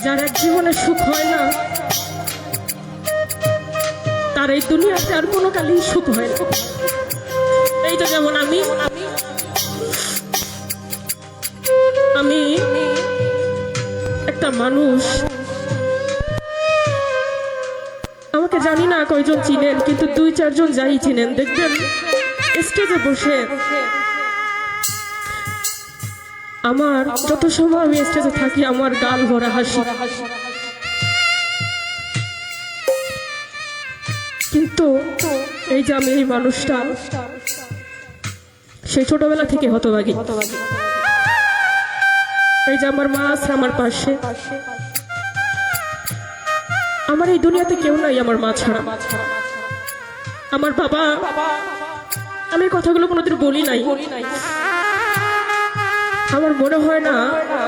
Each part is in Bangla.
যার এক জীবনে সুখ হয় না তার এই দুনিয়াতে আর কোনো কালেই সুখ হয় না। এই তো যেমন আমি একটা মানুষ, আমাকে জানি না কয়জন চিনেন, কিন্তু 2-4 জন যাই চিনেন দেখবেন স্টেজে বসে আমার যত সময় আমি স্টেজে থাকি আমার গাল ভরা হাসি, কিন্তু এই যে আমি এই মানুষটা সেই ছোটবেলা থেকে হতভাগী। এই যে আমার মা আছে আমার পাশে, আমার এই দুনিয়াতে কেউ নাই আমার মা ছাড়া। আমার বাবা, আমি কথাগুলো কোনোদিন বলি নাই, আমার মনে হয় না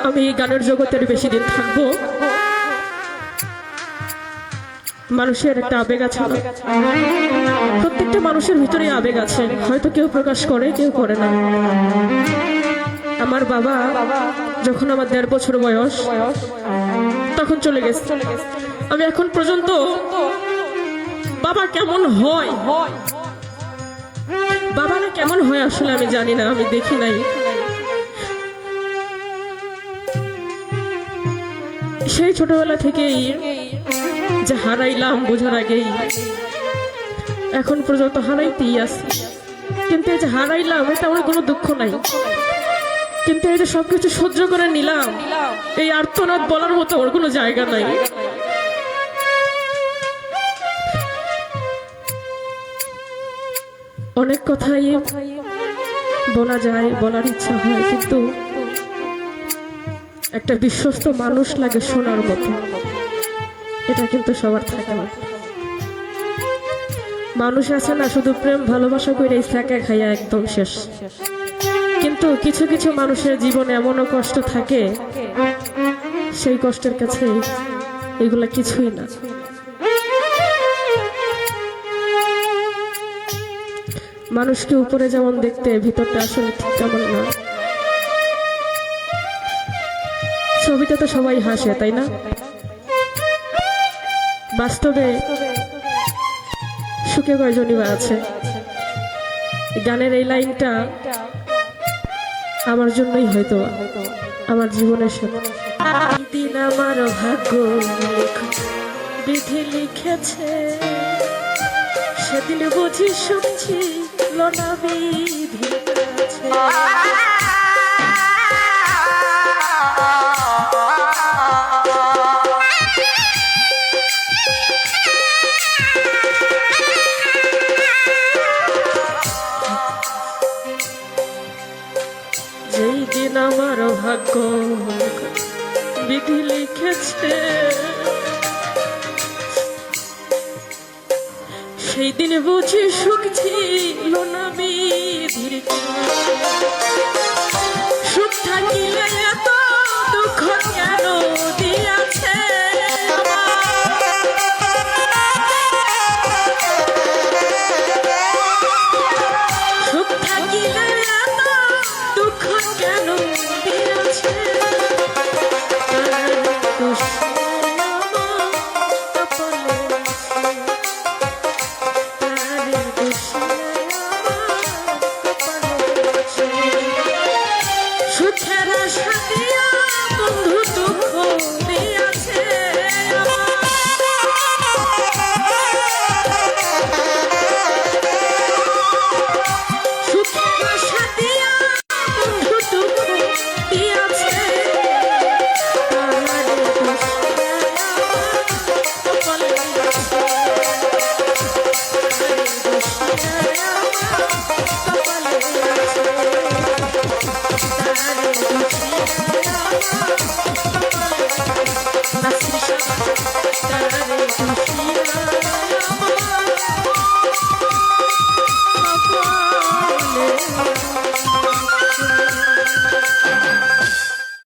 আমি গানের জগতের বেশি দিন থাকবো। মানুষের একটা আবেগ আছে, প্রত্যেকটা মানুষের ভিতরে আবেগ আছে, হয়তো কেউ প্রকাশ করে কেউ করে না। আমার বাবা যখন আমার 1.5 বছর বয়স তখন চলে গেছে। আমি এখন পর্যন্ত বাবা কেমন হয়, বাবারা কেমন হয় আসলে আমি জানি না, আমি দেখি নাই। সেই ছোটবেলা থেকেই যে হারাইলাম বোঝার আগেই এখন পর্যন্ত হারাইতেই আছি, কিন্তু এই যে হারাইলাম এটা আমার কোনো দুঃখ নাই, কিন্তু এই যে সবকিছু সহ্য করে নিলাম এই আর্তনাদ বলার মতো ওর কোনো জায়গা নাই। অনেক কথাই বলা যায়, বলার ইচ্ছা হয়, কিন্তু একটা বিশ্বস্ত মানুষ লাগে শোনার মতো, এটা কিন্তু সবার থাকে না। মানুষ আছে না শুধু প্রেম ভালোবাসা করে থাকে খাইয়া একদম শেষ, কিন্তু কিছু কিছু মানুষের জীবনে এমনও কষ্ট থাকে সেই কষ্টের কাছে এগুলা কিছুই না। মানুষকে উপরে যেমন দেখতে ভিতরটা আসলে ঠিক তেমন না। ছবিতে তো সবাই হাসে তাই না, বাস্তবে সুখে কয়জনই বা আছে। গানের এই লাইনটা আমার জন্যই হয়তো আমার জীবনের দিন আমার ভাগ্য বিধি লিখেছে, সেদিন বুঝি শুনছি লোনা বিধি আছে। যেই দিন আমার ভাগ্য বিধি লিখেছে, সেই দিন বুঝি সুখ ছিল না বিধির, সুখ থাকিলে এত